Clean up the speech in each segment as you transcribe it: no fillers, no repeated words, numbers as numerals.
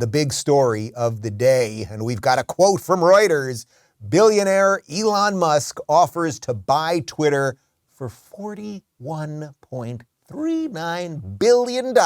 The big story of the day, and we've got a quote from Reuters. Billionaire Elon Musk offers to buy Twitter for $41.39 billion,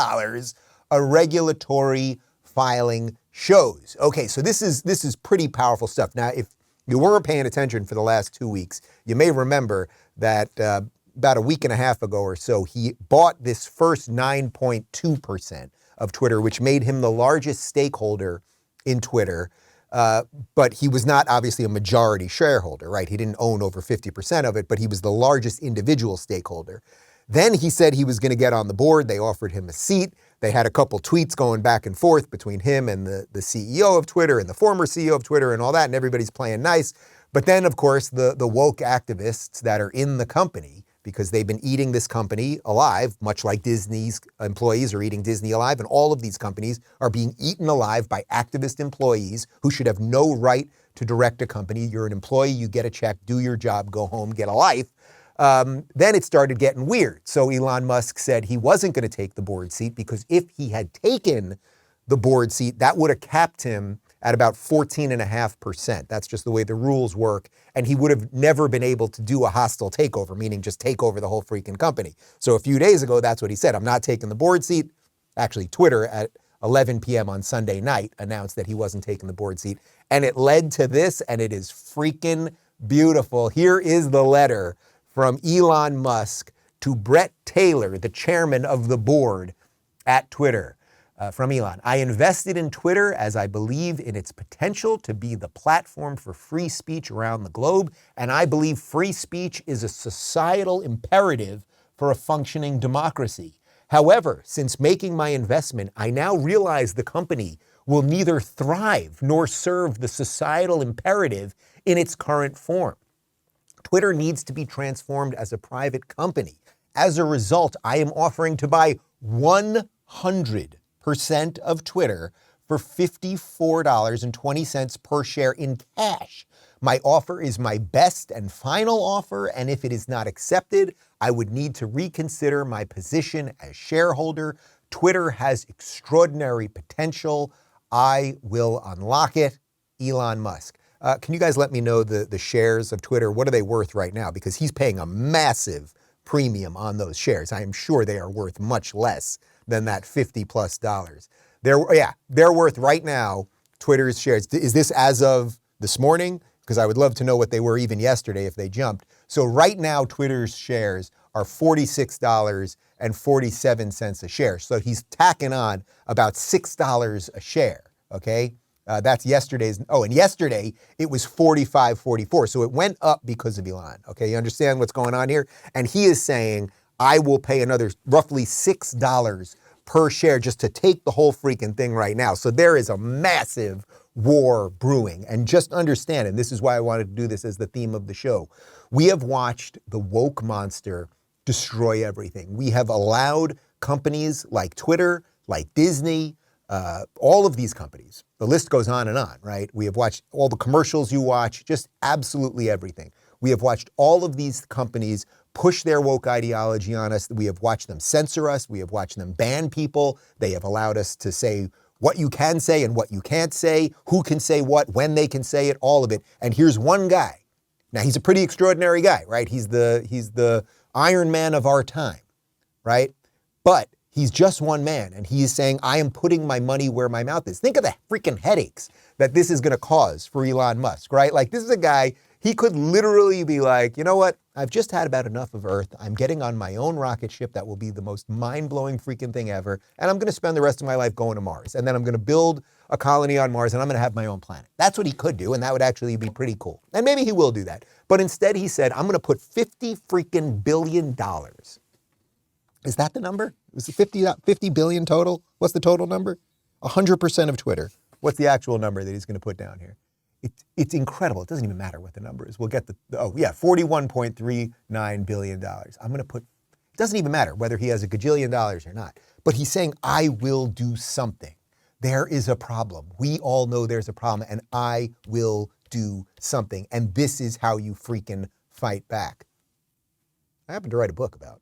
a regulatory filing shows. Okay, so this is pretty powerful stuff. Now, if you weren't paying attention for the last 2 weeks, you may remember that about a week and a half ago or so, he bought this first 9.2% of Twitter, which made him the largest stakeholder in Twitter. But he was not obviously a majority shareholder, right? He didn't own over 50% of it, but he was the largest individual stakeholder. Then he said he was going to get on the board. They offered him a seat. They had a couple tweets going back and forth between him and the CEO of Twitter and the former CEO of Twitter and all that, and everybody's playing nice. But then, of course, the woke activists that are in the company, because they've been eating this company alive, much like Disney's employees are eating Disney alive, and all of these companies are being eaten alive by activist employees who should have no right to direct a company. You're an employee, you get a check, do your job, go home, get a life. Then it started getting weird. So Elon Musk said he wasn't going to take the board seat because if he had taken the board seat, that would have capped him at about 14.5%. That's just the way the rules work. And he would have never been able to do a hostile takeover, meaning just take over the whole freaking company. So a few days ago, that's what he said. I'm not taking the board seat. Actually, Twitter at 11 p.m. on Sunday night announced that he wasn't taking the board seat. And it led to this, and it is freaking beautiful. Here is the letter from Elon Musk to Brett Taylor, the chairman of the board at Twitter. From Elon, I invested in Twitter as I believe in its potential to be the platform for free speech around the globe, and I believe free speech is a societal imperative for a functioning democracy. However, since making my investment, I now realize the company will neither thrive nor serve the societal imperative in its current form. Twitter needs to be transformed as a private company. As a result, I am offering to buy 100% of Twitter for $54.20 per share in cash. My offer is my best and final offer, and if it is not accepted, I would need to reconsider my position as shareholder. Twitter has extraordinary potential. I will unlock it. Elon Musk. Can you guys let me know the shares of Twitter? What are they worth right now? Because he's paying a massive premium on those shares. I am sure they are worth much less than that $50+. They're worth right now, Twitter's shares. Is this as of this morning? Because I would love to know what they were even yesterday if they jumped. So right now, Twitter's shares are $46.47 a share. So he's tacking on about $6 a share, okay? That's yesterday's. Oh, and yesterday it was $45.44. So it went up because of Elon. Okay, you understand what's going on here? And he is saying, I will pay another roughly $6 per share just to take the whole freaking thing right now. So there is a massive war brewing. And just understand, and this is why I wanted to do this as the theme of the show, we have watched the woke monster destroy everything. We have allowed companies like Twitter, like Disney, all of these companies, the list goes on, right? We have watched all the commercials you watch, just absolutely everything. We have watched all of these companies push their woke ideology on us. We have watched them censor us. We have watched them ban people. They have allowed us to say what you can say and what you can't say, who can say what, when they can say it, all of it. And here's one guy. Now, he's a pretty extraordinary guy, right? He's the Iron Man of our time, right? But he's just one man, and he is saying, I am putting my money where my mouth is. Think of the freaking headaches that this is going to cause for Elon Musk, right? Like, this is a guy, he could literally be like, you know what? I've just had about enough of Earth. I'm getting on my own rocket ship that will be the most mind-blowing freaking thing ever, and I'm going to spend the rest of my life going to Mars, and then I'm going to build a colony on Mars, and I'm going to have my own planet. That's what he could do, and that would actually be pretty cool. And maybe he will do that. But instead, he said, I'm going to put $50 freaking billion. Is that the number? Was it 50 billion total? What's the total number? 100% of Twitter. What's the actual number that he's going to put down here? It's incredible. It doesn't even matter what the number is. We'll get $41.39 billion. I'm going to put, it doesn't even matter whether he has a gajillion dollars or not. But he's saying, I will do something. There is a problem. We all know there's a problem, and I will do something. And this is how you freaking fight back. I happen to write a book about